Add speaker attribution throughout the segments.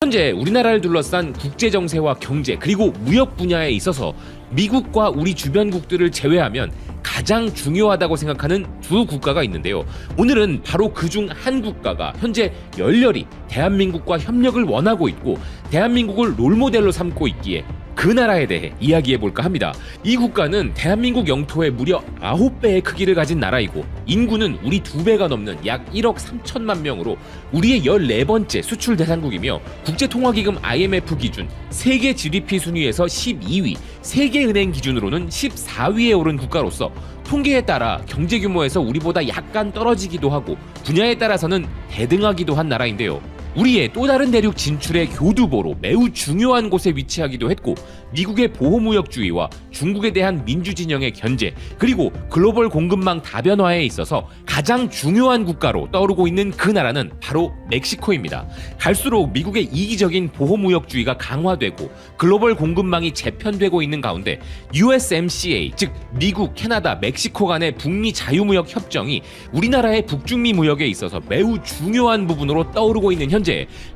Speaker 1: 현재 우리나라를 둘러싼 국제 정세와 경제 그리고 무역 분야에 있어서 미국과 우리 주변국들을 제외하면 가장 중요하다고 생각하는 두 국가가 있는데요. 오늘은 바로 그중 한 국가가 현재 열렬히 대한민국과 협력을 원하고 있고 대한민국을 롤모델로 삼고 있기에 그 나라에 대해 이야기해볼까 합니다. 이 국가는 대한민국 영토의 무려 9배의 크기를 가진 나라이고 인구는 우리 2배가 넘는 약 1억 3천만 명으로 우리의 14번째 수출 대상국이며 국제통화기금 IMF 기준 세계 GDP 순위에서 12위, 세계은행 기준으로는 14위에 오른 국가로서 통계에 따라 경제 규모에서 우리보다 약간 떨어지기도 하고 분야에 따라서는 대등하기도 한 나라인데요. 우리의 또 다른 대륙 진출의 교두보로 매우 중요한 곳에 위치하기도 했고 미국의 보호무역주의와 중국에 대한 민주진영의 견제 그리고 글로벌 공급망 다변화에 있어서 가장 중요한 국가로 떠오르고 있는 그 나라는 바로 멕시코입니다. 갈수록 미국의 이기적인 보호무역주의가 강화되고 글로벌 공급망이 재편되고 있는 가운데 USMCA 즉 미국, 캐나다, 멕시코 간의 북미 자유무역 협정이 우리나라의 북중미 무역에 있어서 매우 중요한 부분으로 떠오르고 있는 현재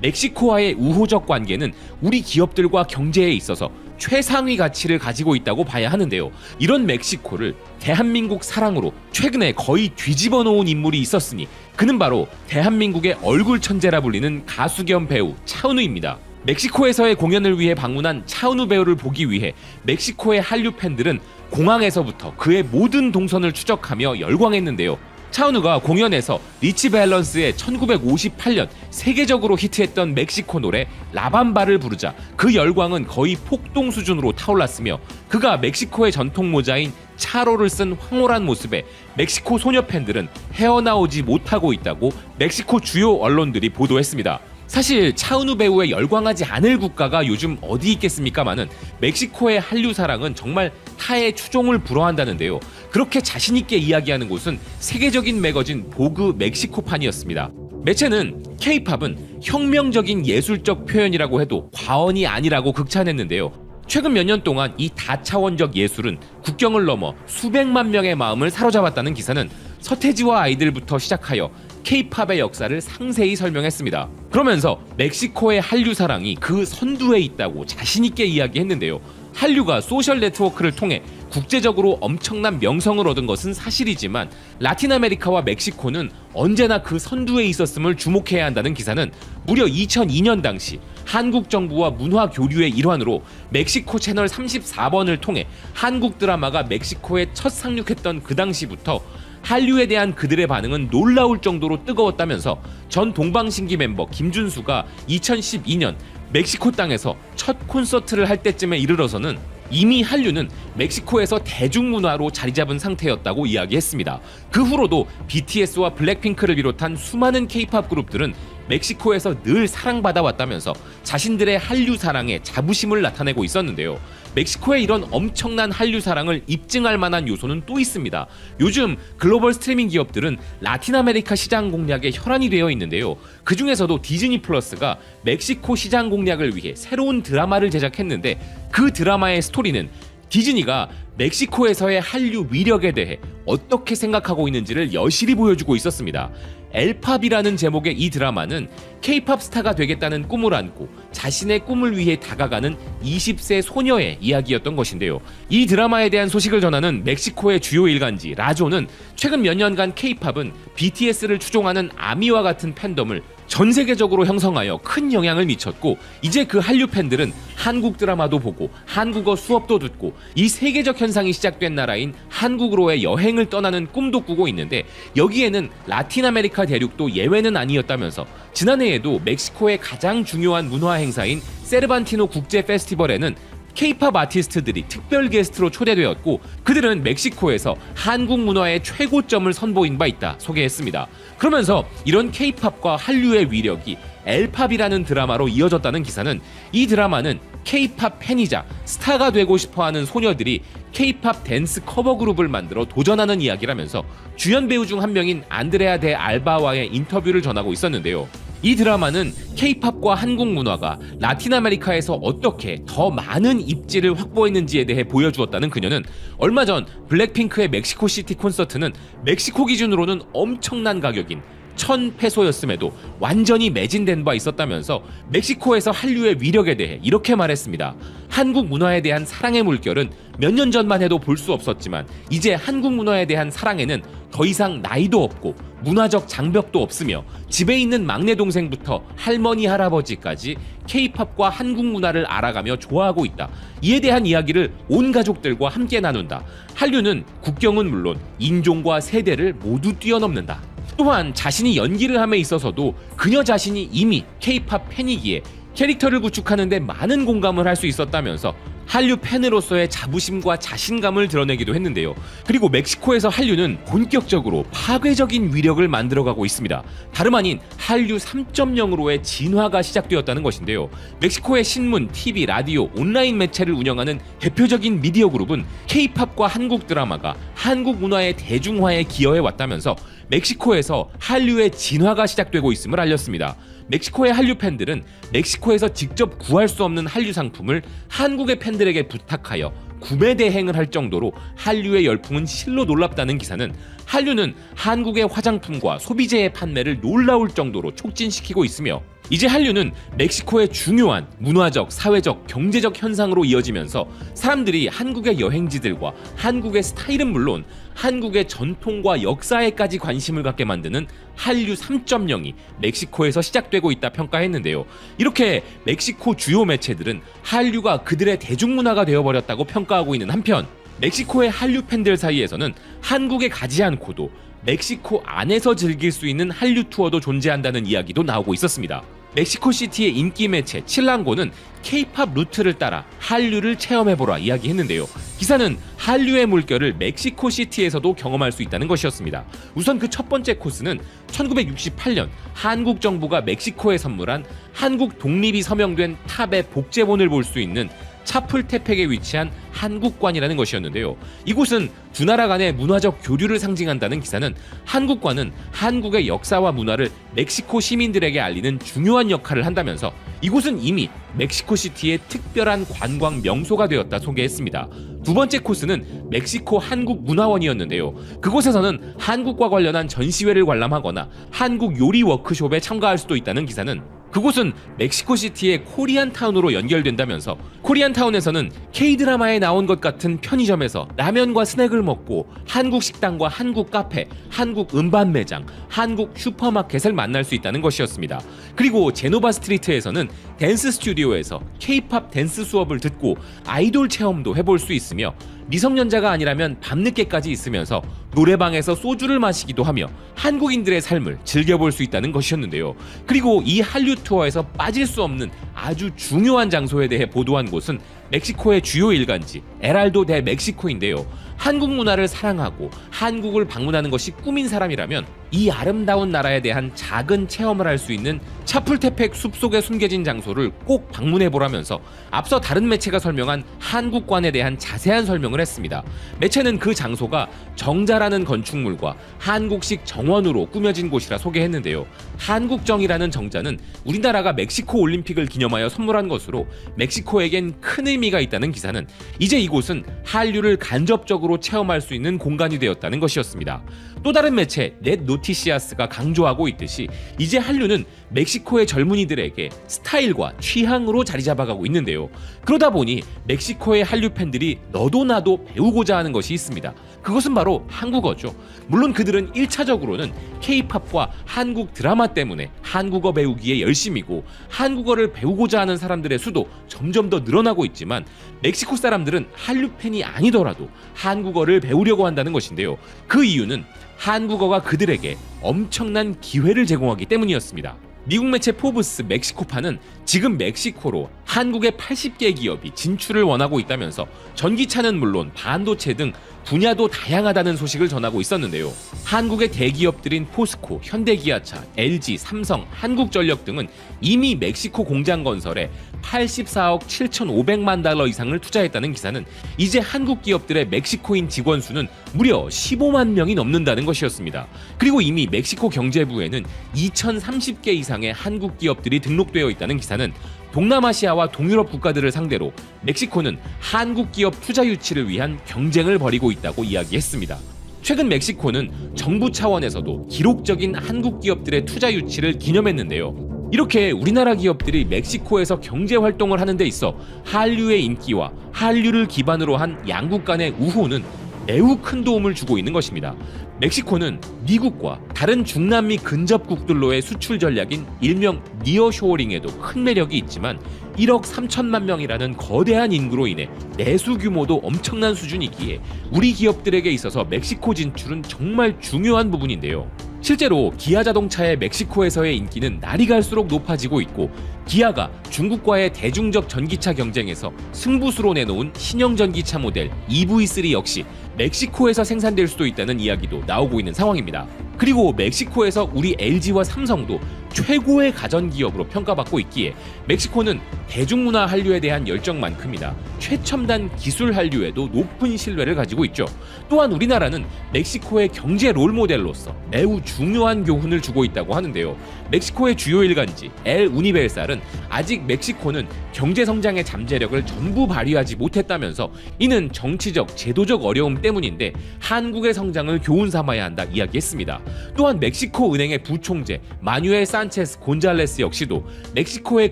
Speaker 1: 멕시코와의 우호적 관계는 우리 기업들과 경제에 있어서 최상위 가치를 가지고 있다고 봐야 하는데요. 이런 멕시코를 대한민국 사랑으로 최근에 거의 뒤집어 놓은 인물이 있었으니 그는 바로 대한민국의 얼굴 천재라 불리는 가수 겸 배우 차은우입니다. 멕시코에서의 공연을 위해 방문한 차은우 배우를 보기 위해 멕시코의 한류 팬들은 공항에서부터 그의 모든 동선을 추적하며 열광했는데요. 차은우가 공연에서 리치 밸런스의 1958년 세계적으로 히트했던 멕시코 노래 라밤바를 부르자 그 열광은 거의 폭동 수준으로 타올랐으며 그가 멕시코의 전통 모자인 차로를 쓴 황홀한 모습에 멕시코 소녀 팬들은 헤어나오지 못하고 있다고 멕시코 주요 언론들이 보도했습니다. 사실 차은우 배우에 열광하지 않을 국가가 요즘 어디 있겠습니까마는 멕시코의 한류 사랑은 정말 타의 추종을 불허한다는데요. 그렇게 자신있게 이야기하는 곳은 세계적인 매거진 보그 멕시코판이었습니다. 매체는 K-팝은 혁명적인 예술적 표현이라고 해도 과언이 아니라고 극찬했는데요. 최근 몇 년 동안 이 다차원적 예술은 국경을 넘어 수백만 명의 마음을 사로잡았다는 기사는 서태지와 아이들부터 시작하여 K-팝의 역사를 상세히 설명했습니다. 그러면서 멕시코의 한류 사랑이 그 선두에 있다고 자신있게 이야기했는데요. 한류가 소셜 네트워크를 통해 국제적으로 엄청난 명성을 얻은 것은 사실이지만 라틴 아메리카와 멕시코는 언제나 그 선두에 있었음을 주목해야 한다는 기사는 무려 2002년 당시 한국 정부와 문화 교류의 일환으로 멕시코 채널 34번을 통해 한국 드라마가 멕시코에 첫 상륙했던 그 당시부터 한류에 대한 그들의 반응은 놀라울 정도로 뜨거웠다면서 전 동방신기 멤버 김준수가 2012년 멕시코 땅에서 첫 콘서트를 할 때쯤에 이르러서는 이미 한류는 멕시코에서 대중문화로 자리잡은 상태였다고 이야기했습니다. 그 후로도 BTS와 블랙핑크를 비롯한 수많은 K-팝 그룹들은 멕시코에서 늘 사랑받아왔다면서 자신들의 한류 사랑에 자부심을 나타내고 있었는데요. 멕시코의 이런 엄청난 한류 사랑을 입증할 만한 요소는 또 있습니다. 요즘 글로벌 스트리밍 기업들은 라틴 아메리카 시장 공략에 혈안이 되어 있는데요. 그 중에서도 디즈니 플러스가 멕시코 시장 공략을 위해 새로운 드라마를 제작했는데 그 드라마의 스토리는 디즈니가 멕시코에서의 한류 위력에 대해 어떻게 생각하고 있는지를 여실히 보여주고 있었습니다. 엘팝이라는 제목의 이 드라마는 K-팝 스타가 되겠다는 꿈을 안고 자신의 꿈을 위해 다가가는 20세 소녀의 이야기였던 것인데요. 이 드라마에 대한 소식을 전하는 멕시코의 주요 일간지 라조는 최근 몇 년간 K-팝은 BTS를 추종하는 아미와 같은 팬덤을 전 세계적으로 형성하여 큰 영향을 미쳤고 이제 그 한류 팬들은 한국 드라마도 보고 한국어 수업도 듣고 이 세계적 현상이 시작된 나라인 한국으로의 여행을 떠나는 꿈도 꾸고 있는데 여기에는 라틴 아메리카 대륙도 예외는 아니었다면서 지난해에도 멕시코의 가장 중요한 문화 행사인 세르반티노 국제 페스티벌에는 K-팝 아티스트들이 특별 게스트로 초대되었고 그들은 멕시코에서 한국 문화의 최고점을 선보인 바 있다 소개했습니다. 그러면서 이런 K-팝과 한류의 위력이 엘팝이라는 드라마로 이어졌다는 기사는 이 드라마는 K-팝 팬이자 스타가 되고 싶어하는 소녀들이 K-팝 댄스 커버 그룹을 만들어 도전하는 이야기라면서 주연 배우 중 한 명인 안드레아 데 알바와의 인터뷰를 전하고 있었는데요. 이 드라마는 K-팝과 한국 문화가 라틴 아메리카에서 어떻게 더 많은 입지를 확보했는지에 대해 보여주었다는 그녀는 얼마 전 블랙핑크의 멕시코 시티 콘서트는 멕시코 기준으로는 엄청난 가격인 1,000페소였음에도 완전히 매진된 바 있었다면서 멕시코에서 한류의 위력에 대해 이렇게 말했습니다. 한국 문화에 대한 사랑의 물결은 몇 년 전만 해도 볼 수 없었지만 이제 한국 문화에 대한 사랑에는 더 이상 나이도 없고 문화적 장벽도 없으며 집에 있는 막내 동생부터 할머니 할아버지까지 K-팝과 한국 문화를 알아가며 좋아하고 있다. 이에 대한 이야기를 온 가족들과 함께 나눈다. 한류는 국경은 물론 인종과 세대를 모두 뛰어넘는다. 또한 자신이 연기를 함에 있어서도 그녀 자신이 이미 K-팝 팬이기에 캐릭터를 구축하는 데 많은 공감을 할 수 있었다면서 한류 팬으로서의 자부심과 자신감을 드러내기도 했는데요. 그리고 멕시코에서 한류는 본격적으로 파괴적인 위력을 만들어가고 있습니다. 다름 아닌 한류 3.0으로의 진화가 시작되었다는 것인데요. 멕시코의 신문, TV, 라디오, 온라인 매체를 운영하는 대표적인 미디어 그룹은 K-팝과 한국 드라마가 한국 문화의 대중화에 기여해 왔다면서 멕시코에서 한류의 진화가 시작되고 있음을 알렸습니다. 멕시코의 한류 팬들은 멕시코에서 직접 구할 수 없는 한류 상품을 한국의 팬들에게 부탁하여 구매 대행을 할 정도로 한류의 열풍은 실로 놀랍다는 기사는 한류는 한국의 화장품과 소비재의 판매를 놀라울 정도로 촉진시키고 있으며 이제 한류는 멕시코의 중요한 문화적, 사회적, 경제적 현상으로 이어지면서 사람들이 한국의 여행지들과 한국의 스타일은 물론 한국의 전통과 역사에까지 관심을 갖게 만드는 한류 3.0이 멕시코에서 시작되고 있다 평가했는데요. 이렇게 멕시코 주요 매체들은 한류가 그들의 대중문화가 되어버렸다고 평가하고 있는 한편 멕시코의 한류 팬들 사이에서는 한국에 가지 않고도 멕시코 안에서 즐길 수 있는 한류 투어도 존재한다는 이야기도 나오고 있었습니다. 멕시코시티의 인기 매체 칠랑고는 K-팝 루트를 따라 한류를 체험해보라 이야기했는데요. 기사는 한류의 물결을 멕시코시티에서도 경험할 수 있다는 것이었습니다. 우선 그 첫 번째 코스는 1968년 한국 정부가 멕시코에 선물한 한국 독립이 서명된 탑의 복제본을 볼 수 있는 차풀테펙에 위치한 한국관이라는 것이었는데요. 이곳은 두 나라 간의 문화적 교류를 상징한다는 기사는 한국관은 한국의 역사와 문화를 멕시코 시민들에게 알리는 중요한 역할을 한다면서 이곳은 이미 멕시코시티의 특별한 관광 명소가 되었다 소개했습니다. 두 번째 코스는 멕시코 한국문화원이었는데요. 그곳에서는 한국과 관련한 전시회를 관람하거나 한국 요리 워크숍에 참가할 수도 있다는 기사는 그곳은 멕시코시티의 코리안타운으로 연결된다면서 코리안타운에서는 K-드라마에 나온 것 같은 편의점에서 라면과 스낵을 먹고 한국 식당과 한국 카페, 한국 음반 매장, 한국 슈퍼마켓을 만날 수 있다는 것이었습니다. 그리고 제노바 스트리트에서는 댄스 스튜디오에서 K-팝 댄스 수업을 듣고 아이돌 체험도 해볼 수 있으며 미성년자가 아니라면 밤늦게까지 있으면서 노래방에서 소주를 마시기도 하며 한국인들의 삶을 즐겨볼 수 있다는 것이었는데요. 그리고 이 한류 투어에서 빠질 수 없는 아주 중요한 장소에 대해 보도한 곳은 멕시코의 주요 일간지 에랄도 데 멕시코인데요. 한국 문화를 사랑하고 한국을 방문하는 것이 꿈인 사람이라면 이 아름다운 나라에 대한 작은 체험을 할 수 있는 차풀테펙 숲속에 숨겨진 장소를 꼭 방문해보라면서 앞서 다른 매체가 설명한 한국관에 대한 자세한 설명을 했습니다. 매체는 그 장소가 정자라는 건축물과 한국식 정원으로 꾸며진 곳이라 소개했는데요. 한국정이라는 정자는 우리나라가 멕시코 올림픽을 기념하여 선물한 것으로 멕시코에겐 큰 의미가 있다는 기사는 이제 이곳은 한류를 간접적으로 체험할 수 있는 공간이 되었다는 것이었습니다. 또 다른 매체 넷 노티시아스가 강조하고 있듯이 이제 한류는 멕시코의 젊은이들에게 스타일과 취향으로 자리 잡아가고 있는데요. 그러다 보니 멕시코의 한류 팬들이 너도 나도 배우고자 하는 것이 있습니다. 그것은 바로 한국어죠. 물론 그들은 1차적으로는 K-팝과 한국 드라마 때문에 한국어 배우기에 열심이고 한국어를 배우고자 하는 사람들의 수도 점점 더 늘어나고 있지만 멕시코 사람들은 한류 팬이 아니더라도 한국어를 배우려고 한다는 것인데요. 그 이유는 한국어가 그들에게 엄청난 기회를 제공하기 때문이었습니다. 미국 매체 포브스 멕시코파는 지금 멕시코로 한국의 80개 기업이 진출을 원하고 있다면서 전기차는 물론 반도체 등 분야도 다양하다는 소식을 전하고 있었는데요. 한국의 대기업들인 포스코, 현대기아차, LG, 삼성, 한국전력 등은 이미 멕시코 공장 건설에 84억 7,500만 달러 이상을 투자했다는 기사는 이제 한국 기업들의 멕시코인 직원 수는 무려 15만 명이 넘는다는 것이었습니다. 그리고 이미 멕시코 경제부에는 2,030개 이상의 한국 기업들이 등록되어 있다는 기사는 동남아시아와 동유럽 국가들을 상대로 멕시코는 한국 기업 투자 유치를 위한 경쟁을 벌이고 있다고 이야기했습니다. 최근 멕시코는 정부 차원에서도 기록적인 한국 기업들의 투자 유치를 기념했는데요. 이렇게 우리나라 기업들이 멕시코에서 경제 활동을 하는 데 있어 한류의 인기와 한류를 기반으로 한 양국 간의 우호는 매우 큰 도움을 주고 있는 것입니다. 멕시코는 미국과 다른 중남미 근접국들로의 수출 전략인 일명 니어쇼어링에도 큰 매력이 있지만 1억 3천만 명이라는 거대한 인구로 인해 내수 규모도 엄청난 수준이기에 우리 기업들에게 있어서 멕시코 진출은 정말 중요한 부분인데요. 실제로 기아 자동차의 멕시코에서의 인기는 날이 갈수록 높아지고 있고, 기아가 중국과의 대중적 전기차 경쟁에서 승부수로 내놓은 신형 전기차 모델 EV3 역시 멕시코에서 생산될 수도 있다는 이야기도 나오고 있는 상황입니다. 그리고 멕시코에서 우리 LG와 삼성도 최고의 가전기업으로 평가받고 있기에 멕시코는 대중문화 한류에 대한 열정만큼이나 최첨단 기술 한류에도 높은 신뢰를 가지고 있죠. 또한 우리나라는 멕시코의 경제 롤모델로서 매우 중요한 교훈을 주고 있다고 하는데요. 멕시코의 주요 일간지 엘 우니벨살은 아직 멕시코는 경제 성장의 잠재력을 전부 발휘하지 못했다면서 이는 정치적, 제도적 어려움 때문인데 한국의 성장을 교훈 삼아야 한다 이야기했습니다. 또한 멕시코 은행의 부총재 마뉴엘 산체스 곤잘레스 역시도 멕시코의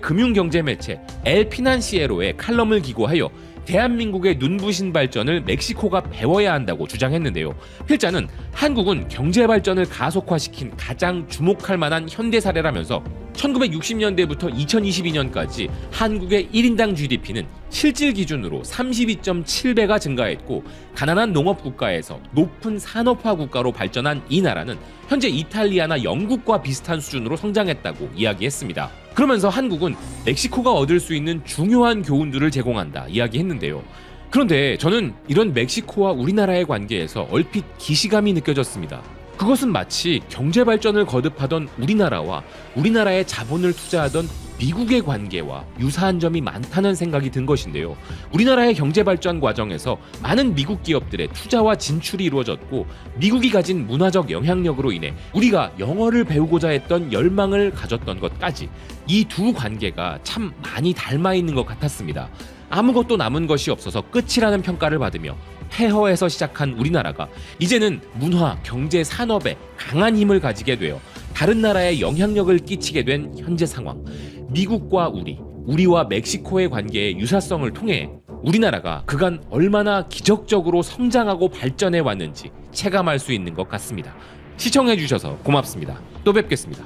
Speaker 1: 금융경제 매체 엘 피난시에로에 칼럼을 기고하여 대한민국의 눈부신 발전을 멕시코가 배워야 한다고 주장했는데요. 필자는 한국은 경제 발전을 가속화시킨 가장 주목할 만한 현대 사례라면서 1960년대부터 2022년까지 한국의 1인당 GDP는 실질 기준으로 32.7배가 증가했고, 가난한 농업 국가에서 높은 산업화 국가로 발전한 이 나라는 현재 이탈리아나 영국과 비슷한 수준으로 성장했다고 이야기했습니다. 그러면서 한국은 멕시코가 얻을 수 있는 중요한 교훈들을 제공한다 이야기했는데요. 그런데 저는 이런 멕시코와 우리나라의 관계에서 얼핏 기시감이 느껴졌습니다. 그것은 마치 경제 발전을 거듭하던 우리나라와 우리나라에 자본을 투자하던 미국의 관계와 유사한 점이 많다는 생각이 든 것인데요. 우리나라의 경제 발전 과정에서 많은 미국 기업들의 투자와 진출이 이루어졌고, 미국이 가진 문화적 영향력으로 인해 우리가 영어를 배우고자 했던 열망을 가졌던 것까지 이 두 관계가 참 많이 닮아 있는 것 같았습니다. 아무것도 남은 것이 없어서 끝이라는 평가를 받으며 폐허에서 시작한 우리나라가 이제는 문화, 경제, 산업에 강한 힘을 가지게 되어 다른 나라에 영향력을 끼치게 된 현재 상황. 미국과 우리와 멕시코의 관계의 유사성을 통해 우리나라가 그간 얼마나 기적적으로 성장하고 발전해 왔는지 체감할 수 있는 것 같습니다. 시청해주셔서 고맙습니다. 또 뵙겠습니다.